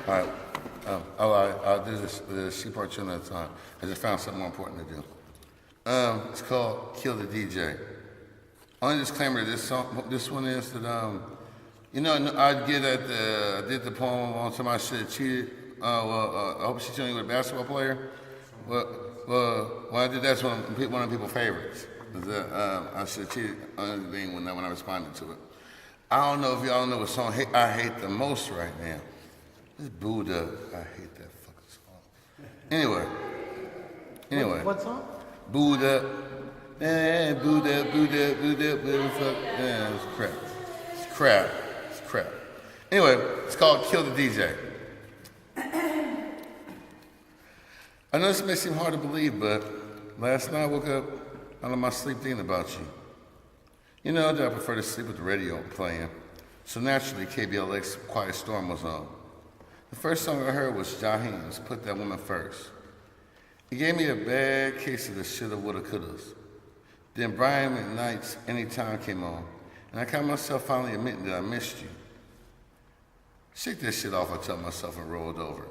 All right. I'll do the C part two another time. I just found something more important to do. It's called Kill the DJ. Only disclaimer to this one is that, I did the poem on somebody should have cheated. I hope she's telling you with a basketball player. Well, when I did that's one of the people's favorites. I should have cheated on the thing when I responded to it. I don't know if y'all know what song I hate the most right now. It's booed up. I hate that fucking song. Anyway. What song? Booed up. Booed up. Yeah, it's crap. Anyway, it's called Kill the DJ. I know this may seem hard to believe, but last night I woke up out of my sleep thinking about you. You know that I prefer to sleep with the radio playing, so naturally KBLX Quiet Storm was on. The first song I heard was Jaheim's Put That Woman First. It gave me a bad case of the shoulda, woulda, couldas. Then Brian McKnight's Anytime came on, and I caught myself finally admitting that I missed you. Shake that shit off, I told myself and rolled over,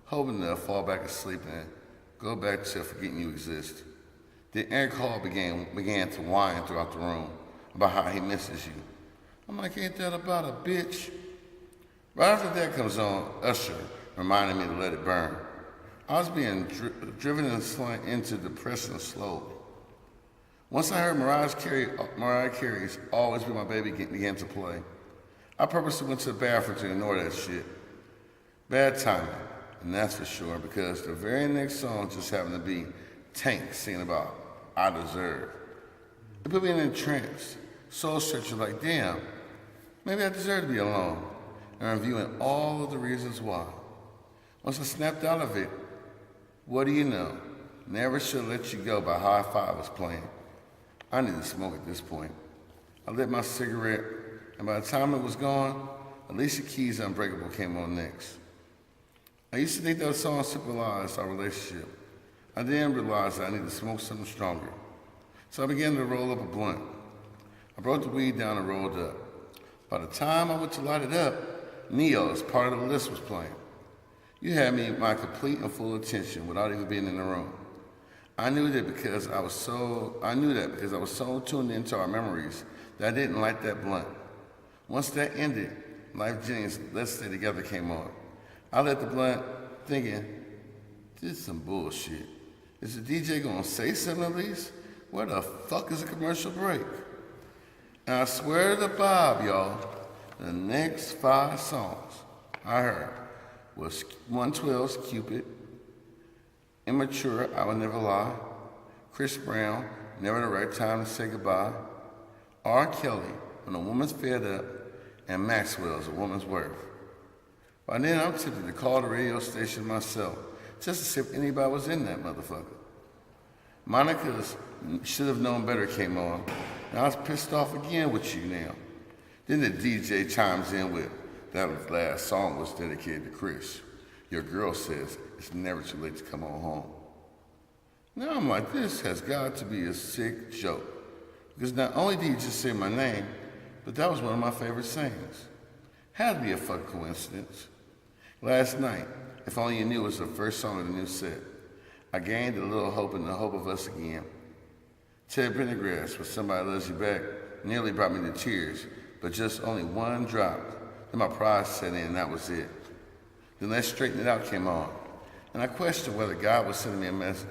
hoping to fall back asleep and go back to forgetting you exist. Then Eric Hall began to whine throughout the room about how he misses you. I'm like, ain't that about a bitch? Right after that comes on, Usher reminded me to let it burn. I was being driven into depression slowly. Once I heard Mariah Carey's Always Be My Baby began to play, I purposely went to the bathroom to ignore that shit. Bad timing, and that's for sure, because the very next song just happened to be Tank singing about I Deserve. It put me in a trance, soul searching like, damn, maybe I deserve to be alone, and reviewing all of the reasons why. Once I snapped out of it, what do you know? Never Should Let You Go by High Five was playing. I needed to smoke at this point. I lit my cigarette, and by the time it was gone, Alicia Keys' Unbreakable came on next. I used to think that song symbolized our relationship. I then realized that I needed to smoke something stronger. So I began to roll up a blunt. I brought the weed down and rolled up. By the time I went to light it up, Neo's Part of the List was playing. You had me my complete and full attention without even being in the room. I knew that because I was so tuned into our memories that I didn't light that blunt. Once that ended, Life Jennings' Let's Stay Together came on. I lit the blunt thinking, this is some bullshit. Is the DJ gonna say something at least? Where the fuck is a commercial break? And I swear to Bob, y'all, the next 5 songs I heard was 112's Cupid, Immature, I Will Never Lie, Chris Brown, Never the Right Time to Say Goodbye, R. Kelly, When a Woman's Fed Up, and Maxwell's A Woman's Worth. By then, I'm tempted to call the radio station myself, just to see if anybody was in that motherfucker. Monica's Should Have Known Better came on, and I was pissed off again with you now. Then the DJ chimes in with, that last song was dedicated to Chris. Your girl says it's never too late to come on home. Now I'm like, this has got to be a sick joke. Because not only did you just say my name, but that was one of my favorite sayings. Had to be a fucking coincidence. Last night, If Only You Knew was the first song of the new set. I gained a little hope in the hope of us again. Ted Pendergrass with Somebody Loves You Back nearly brought me to tears, but just only one dropped. Then my pride set in and that was it. Then Let's Straighten It Out came on, and I questioned whether God was sending me a message.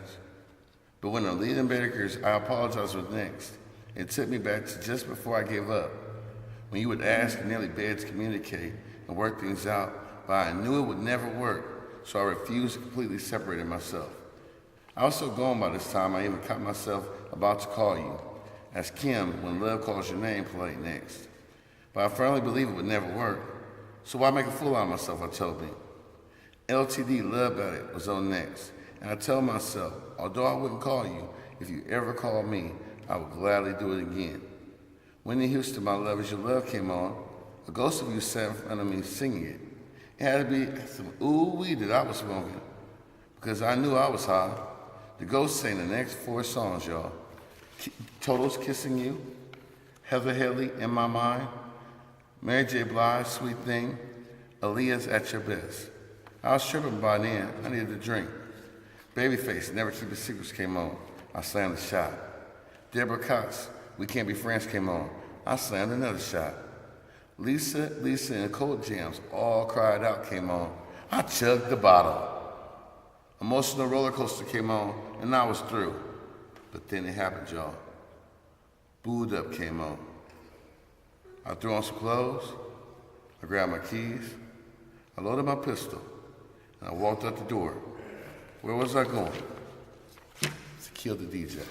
But when the leading Baker's I Apologize was next, it took me back to just before I gave up, when you would ask and nearly beg to communicate and work things out, but I knew it would never work, so I refused to completely separate myself. I was so gone by this time I even caught myself about to call you, as Kim, When Love Calls Your Name, played next. But I firmly believe it would never work, so why make a fool out of myself, I told me. LTD Love About It was on next, and I told myself, although I wouldn't call you, if you ever called me, I would gladly do it again. Whitney Houston, My Love Is Your Love came on, a ghost of you sat in front of me singing it. It had to be some ooh-wee that I was smoking, because I knew I was high. The ghost sang the next 4 songs, y'all. Total's Kissing You, Heather Headley, In My Mind, Mary J. Blige, Sweet Thing, Aaliyah's At Your Best. I was tripping by then. I needed a drink. Babyface, Never Keep His Secrets came on. I slammed a shot. Deborah Cox, We Can't Be Friends came on. I slammed another shot. Lisa, and Cold Jams, All Cried Out came on. I chugged the bottle. Emotional Roller Coaster came on, and I was through. But then it happened, y'all. Booed Up came on. I threw on some clothes. I grabbed my keys. I loaded my pistol. And I walked out the door. Where was I going? To kill the DJ.